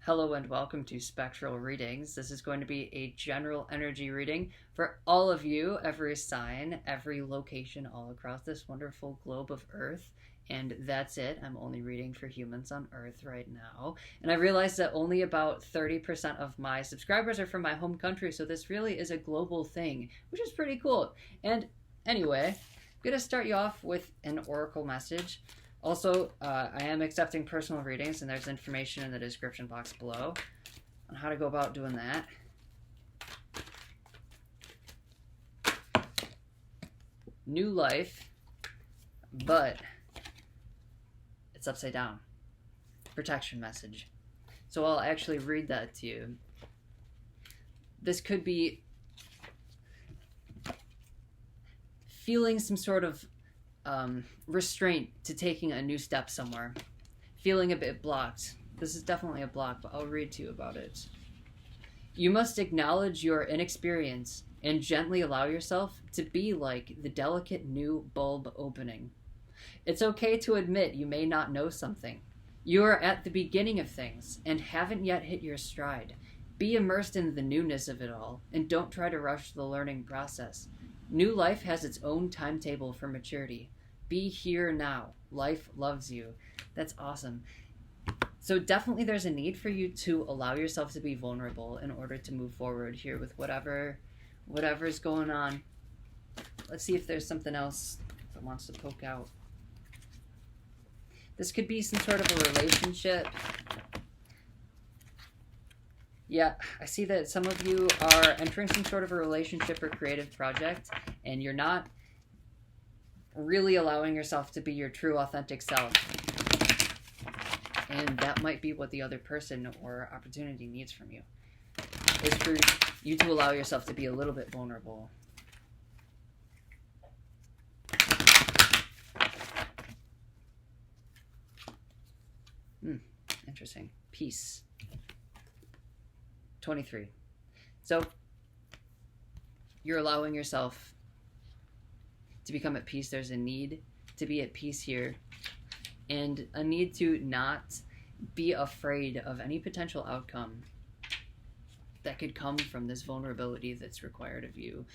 Hello and welcome to Spectral Readings. This is going to be a general energy reading for all of you, every sign, every location all across this wonderful globe of Earth. And that's it. I'm only reading for humans on Earth right now. And I realized that only about 30% of my subscribers are from my home country, so this really is a global thing, which is pretty cool. And anyway, I'm going to start you off with an oracle message. Also, I am accepting personal readings, and there's information in the description box below on how to go about doing that. New life, but it's upside down. Protection message. So I'll actually read that to you. This could be feeling some sort of restraint to taking a new step somewhere. Feeling a bit blocked. This is definitely a block, but I'll read to you about it. You must acknowledge your inexperience and gently allow yourself to be like the delicate new bulb opening. It's okay to admit you may not know something. You are at the beginning of things and haven't yet hit your stride. Be immersed in the newness of it all and don't try to rush the learning process. New life has its own timetable for maturity. Be here now. Life loves you. That's awesome. So definitely there's a need for you to allow yourself to be vulnerable in order to move forward here with whatever's going on. Let's see if there's something else that wants to poke out. This could be some sort of a relationship. Yeah, I see that some of you are entering some sort of a relationship or creative project, and you're not really allowing yourself to be your true, authentic self. And that might be what the other person or opportunity needs from you, is for you to allow yourself to be a little bit vulnerable. Interesting. Peace. 23. So you're allowing yourself to become at peace. There's a need to be at peace here, and a need to not be afraid of any potential outcome that could come from this vulnerability that's required of you.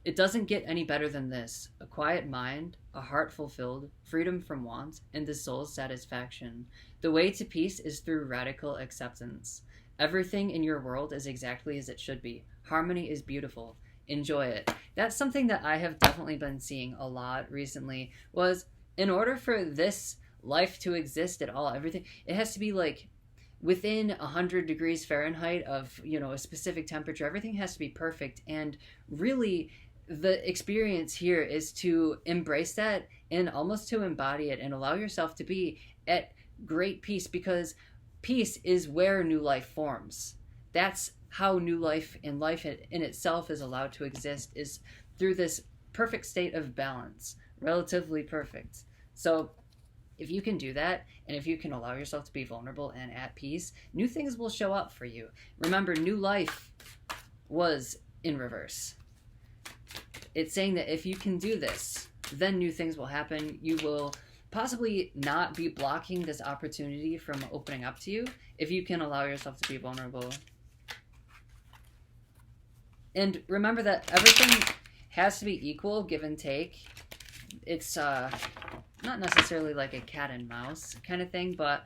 It doesn't get any better than this. A quiet mind, a heart fulfilled, freedom from want, and the soul's satisfaction. The way to peace is through radical acceptance. Everything in your world is exactly as it should be. Harmony is beautiful. Enjoy it. That's something that I have definitely been seeing a lot recently, was in order for this life to exist at all, everything, it has to be like within 100 degrees Fahrenheit of, a specific temperature. Everything has to be perfect. And really, the experience here is to embrace that and almost to embody it and allow yourself to be at great peace, because peace is where new life forms. That's how new life and life in itself is allowed to exist, is through this perfect state of balance, relatively perfect. So if you can do that, and if you can allow yourself to be vulnerable and at peace, new things will show up for you. Remember, new life was in reverse. It's saying that if you can do this, then new things will happen. You will possibly not be blocking this opportunity from opening up to you if you can allow yourself to be vulnerable. And remember that everything has to be equal, give and take. It's not necessarily like a cat and mouse kind of thing, but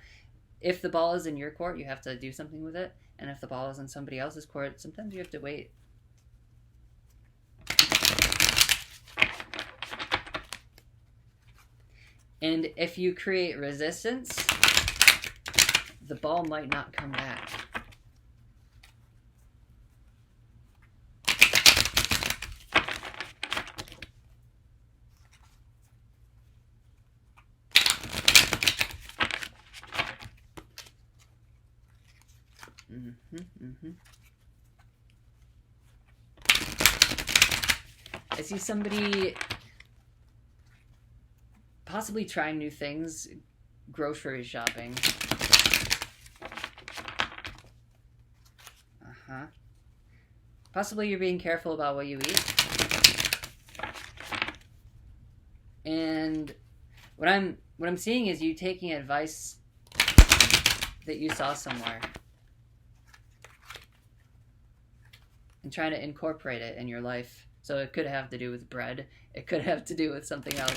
if the ball is in your court, you have to do something with it. And if the ball is in somebody else's court, sometimes you have to wait. And if you create resistance, the ball might not come back. I see somebody possibly trying new things, grocery shopping. Possibly you're being careful about what you eat. And what I'm seeing is you taking advice that you saw somewhere. and trying to incorporate it in your life. So it could have to do with bread. It could have to do with something else.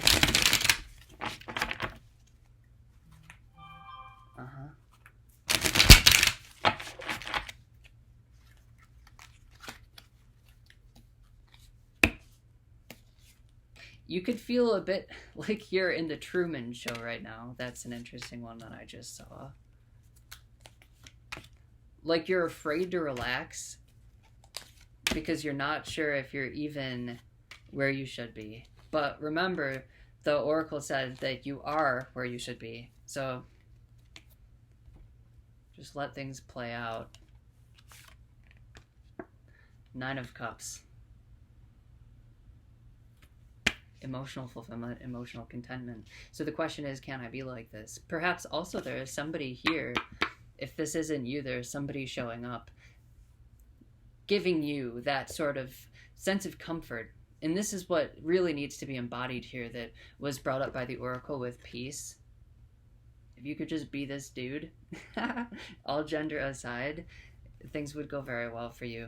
You could feel a bit like you're in the Truman Show right now. That's an interesting one that I just saw. Like you're afraid to relax because you're not sure if you're even where you should be. But remember, the Oracle said that you are where you should be. So just let things play out. 9 of Cups. Emotional fulfillment, emotional contentment. So the question is, can I be like this? Perhaps also there is somebody here, if this isn't you, there's somebody showing up, giving you that sort of sense of comfort. And this is what really needs to be embodied here that was brought up by the Oracle with peace. If you could just be this dude, all gender aside, things would go very well for you.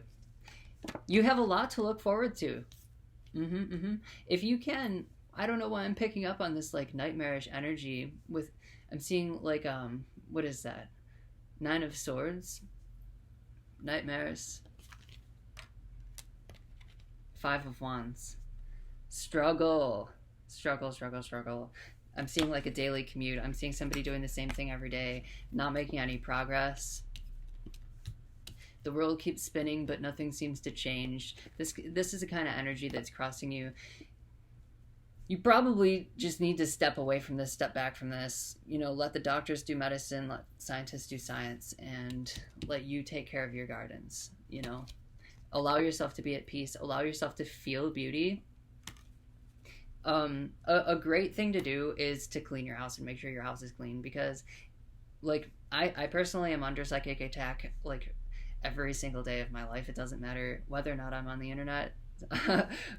You have a lot to look forward to. If you can, I don't know why I'm picking up on this like nightmarish energy with, I'm seeing like, what is that? 9 of Swords, nightmares, 5 of Wands, struggle. I'm seeing like a daily commute. I'm seeing somebody doing the same thing every day, not making any progress. The world keeps spinning, but nothing seems to change. This is the kind of energy that's crossing you. You probably just need to step away from this, step back from this. You know, let the doctors do medicine, let scientists do science, and let you take care of your gardens. You know, allow yourself to be at peace. Allow yourself to feel beauty. A great thing to do is to clean your house and make sure your house is clean, because, like, I personally am under psychic attack, like, every single day of my life. It doesn't matter whether or not I'm on the internet.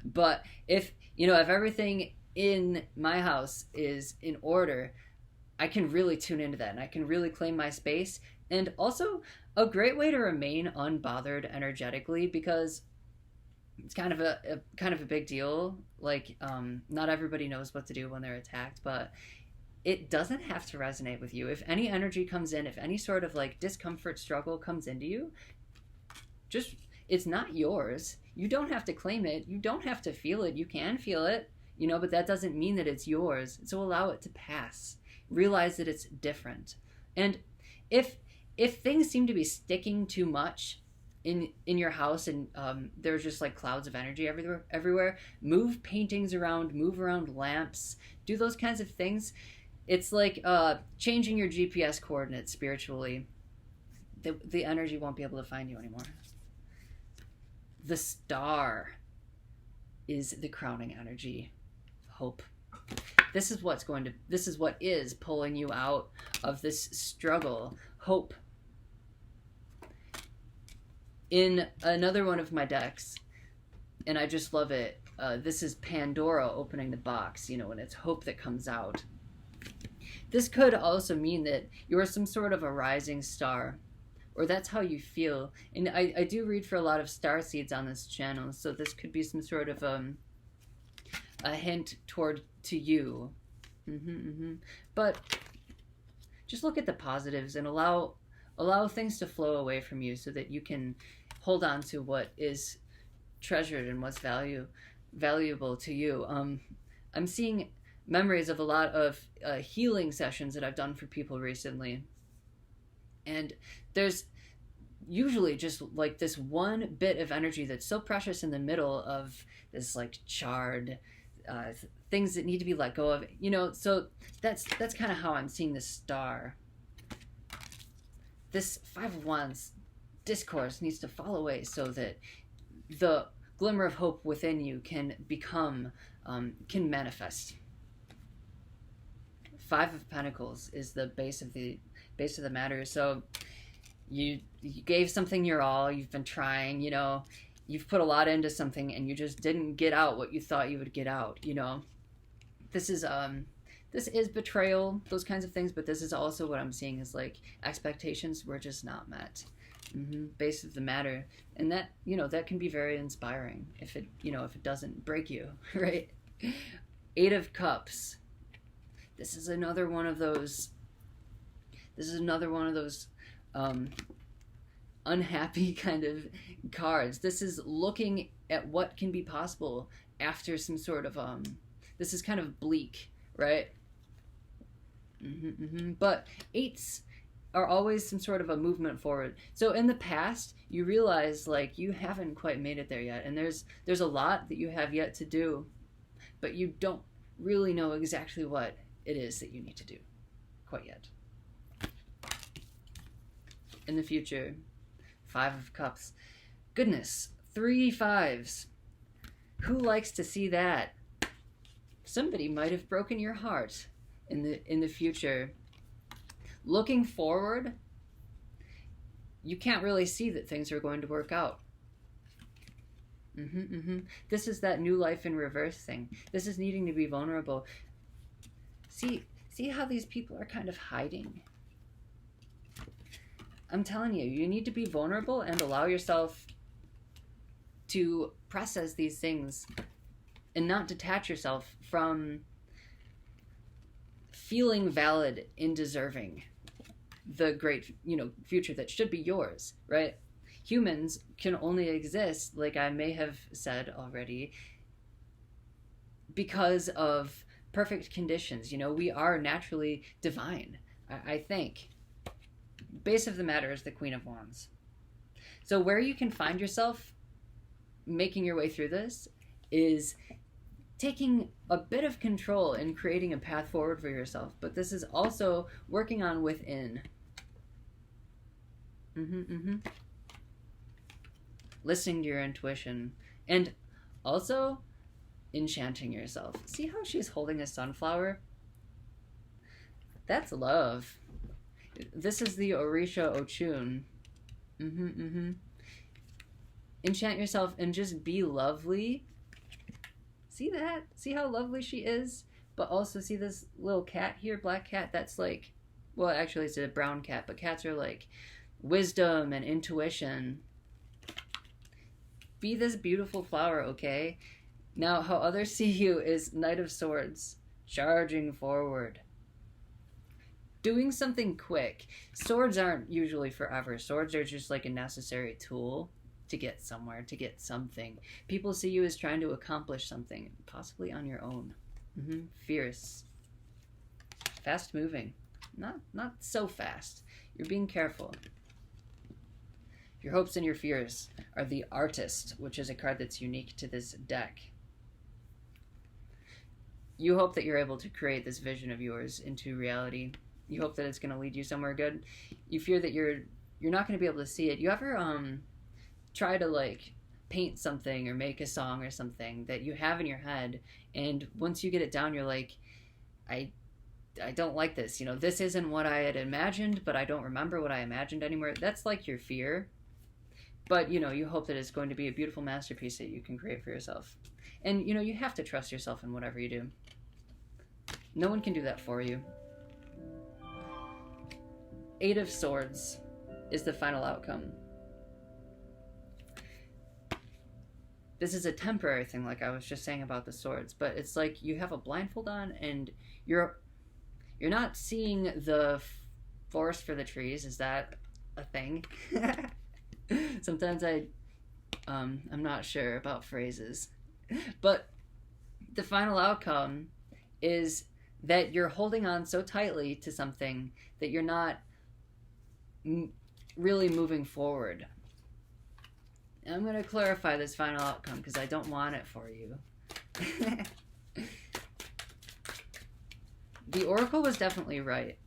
But if everything in my house is in order, I can really tune into that and I can really claim my space. And also a great way to remain unbothered energetically, because it's kind of a big deal. Like, not everybody knows what to do when they're attacked, but it doesn't have to resonate with you. If any energy comes in, if any sort of like discomfort, struggle comes into you, just, it's not yours. You don't have to claim it. You don't have to feel it. You can feel it, but that doesn't mean that it's yours. So allow it to pass. Realize that it's different. And if things seem to be sticking too much in your house, and there's just like clouds of energy everywhere, move paintings around, move around lamps, do those kinds of things. It's like changing your GPS coordinates spiritually. The energy won't be able to find you anymore. The Star is the crowning energy. Hope. This is what is pulling you out of this struggle. Hope. In another one of my decks, and I just love it, this is Pandora opening the box, and it's hope that comes out. This could also mean that you are some sort of a rising star, or that's how you feel. And I do read for a lot of star seeds on this channel, so this could be some sort of a hint to you. But just look at the positives and allow things to flow away from you so that you can hold on to what is treasured and what's valuable to you. I'm seeing memories of a lot of healing sessions that I've done for people recently. And there's usually just like this one bit of energy that's so precious in the middle of this like charred things that need to be let go of, so that's kind of how I'm seeing the Star. This 5 of Wands discourse needs to fall away so that the glimmer of hope within you can become, can manifest. 5 of Pentacles is the base of the matter. So you gave something your all, you've been trying, you've put a lot into something and you just didn't get out what you thought you would get out, This is betrayal, those kinds of things, but this is also what I'm seeing is like expectations were just not met. Base of the matter. And that, that can be very inspiring if it doesn't break you, right? Eight of Cups. This is another one of those unhappy kind of cards. This is looking at what can be possible after some sort of this is kind of bleak, right? But eights are always some sort of a movement forward. So in the past, you realize like you haven't quite made it there yet, and there's a lot that you have yet to do, but you don't really know exactly what it is that you need to do quite yet. In the future, Five of Cups. Goodness, 3 5s. Who likes to see that? Somebody might have broken your heart in the future. Looking forward, you can't really see that things are going to work out. This is that new life in reverse thing. This is needing to be vulnerable. See how these people are kind of hiding? I'm telling you, you need to be vulnerable and allow yourself to process these things and not detach yourself from feeling valid in deserving the great, future that should be yours, right? Humans can only exist, like I may have said already, because of perfect conditions. We are naturally divine, I think. Base of the matter is the Queen of Wands. So where you can find yourself making your way through this is taking a bit of control and creating a path forward for yourself. But this is also working on within. Listening to your intuition. And also enchanting yourself. See how she's holding a sunflower? That's love. This is the Orisha Ochun. Enchant yourself and just be lovely. See that? See how lovely she is? But also see this little cat here, black cat, that's like, well, actually it's a brown cat, but cats are like wisdom and intuition. Be this beautiful flower, okay? Now, how others see you is Knight of Swords, charging forward. Doing something quick. Swords aren't usually forever. Swords are just like a necessary tool to get somewhere, to get something. People see you as trying to accomplish something, possibly on your own. Fierce. Fast moving. Not so fast. You're being careful. Your hopes and your fears are the Artist, which is a card that's unique to this deck. You hope that you're able to create this vision of yours into reality. You hope that it's going to lead you somewhere good. You fear that you're not going to be able to see it. You ever try to like paint something or make a song or something that you have in your head, and once you get it down, you're like, I don't like this. This isn't what I had imagined, but I don't remember what I imagined anymore. That's like your fear. But, you hope that it's going to be a beautiful masterpiece that you can create for yourself. And, you have to trust yourself in whatever you do. No one can do that for you. Eight of Swords is the final outcome. This is a temporary thing, like I was just saying about the swords, but it's like you have a blindfold on and you're not seeing the forest for the trees. Is that a thing? Sometimes I'm not sure about phrases, but the final outcome is that you're holding on so tightly to something that you're not really moving forward. And I'm going to clarify this final outcome because I don't want it for you. The Oracle was definitely right.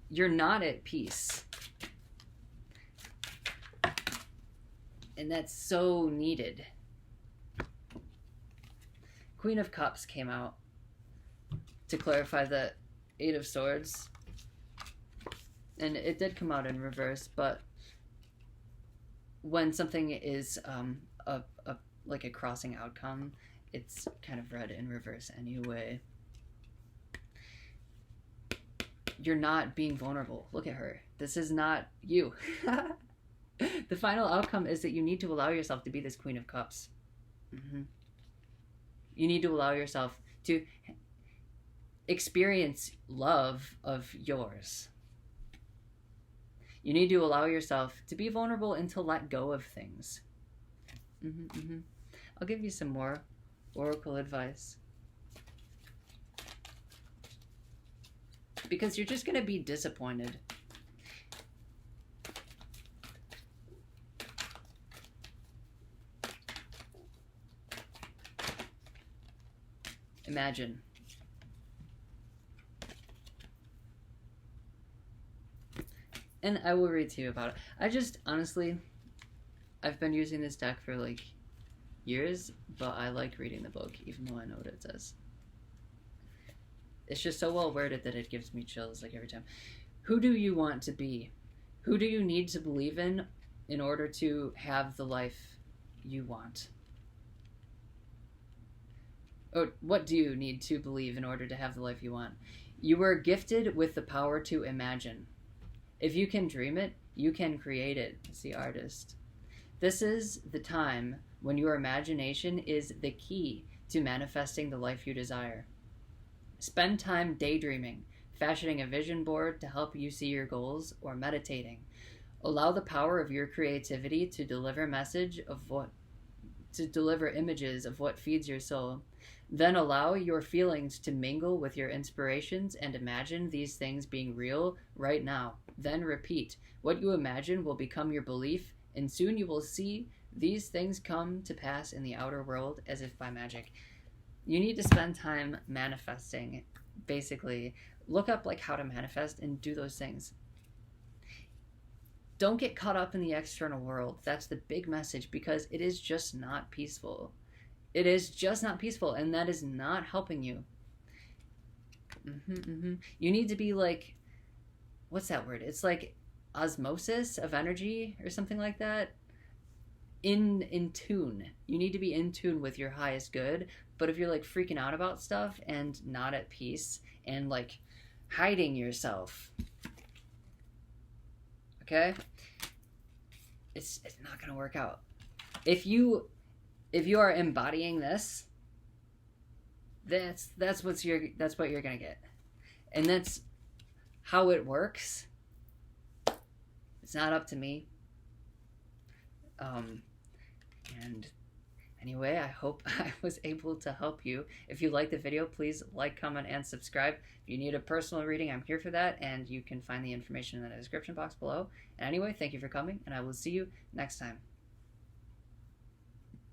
You're not at peace. And that's so needed. Queen of Cups came out to clarify the Eight of Swords. And it did come out in reverse, but when something is like a crossing outcome, it's kind of read in reverse anyway. you're not being vulnerable. Look at her. This is not you. The final outcome is that you need to allow yourself to be this Queen of Cups. Mm-hmm. You need to allow yourself to experience love of yours. You need to allow yourself to be vulnerable and to let go of things. Mm-hmm, mm-hmm. I'll give you some more oracle advice. Because you're just going to be disappointed. Imagine. And I will read to you about it. I just, honestly, I've been using this deck for like years, but I like reading the book, even though I know what it says. It's just so well worded that it gives me chills like every time. Who do you want to be? Who do you need to believe in order to have the life you want? Or what do you need to believe in order to have the life you want? You were gifted with the power to imagine. If you can dream it, you can create it. It's the artist. This is the time when your imagination is the key to manifesting the life you desire. Spend time daydreaming, fashioning a vision board to help you see your goals, or meditating. Allow the power of your creativity to deliver images of what feeds your soul. Then allow your feelings to mingle with your inspirations and imagine these things being real right now. Then repeat. What you imagine will become your belief, and soon you will see these things come to pass in the outer world as if by magic. You need to spend time manifesting, basically. Look up like how to manifest and do those things. Don't get caught up in the external world. That's the big message, because it is just not peaceful. It is just not peaceful, and that is not helping you. You need to be like, what's that word? It's like osmosis of energy or something like that. In tune. You need to be in tune with your highest good. But if you're like freaking out about stuff and not at peace and like hiding yourself, okay, it's not gonna work out. If you are embodying this, that's what you're gonna get, and that's how it works. It's not up to me. And anyway, I hope I was able to help you. If you liked the video, please like, comment, and subscribe. If you need a personal reading, I'm here for that, and you can find the information in the description box below. And anyway, thank you for coming, and I will see you next time.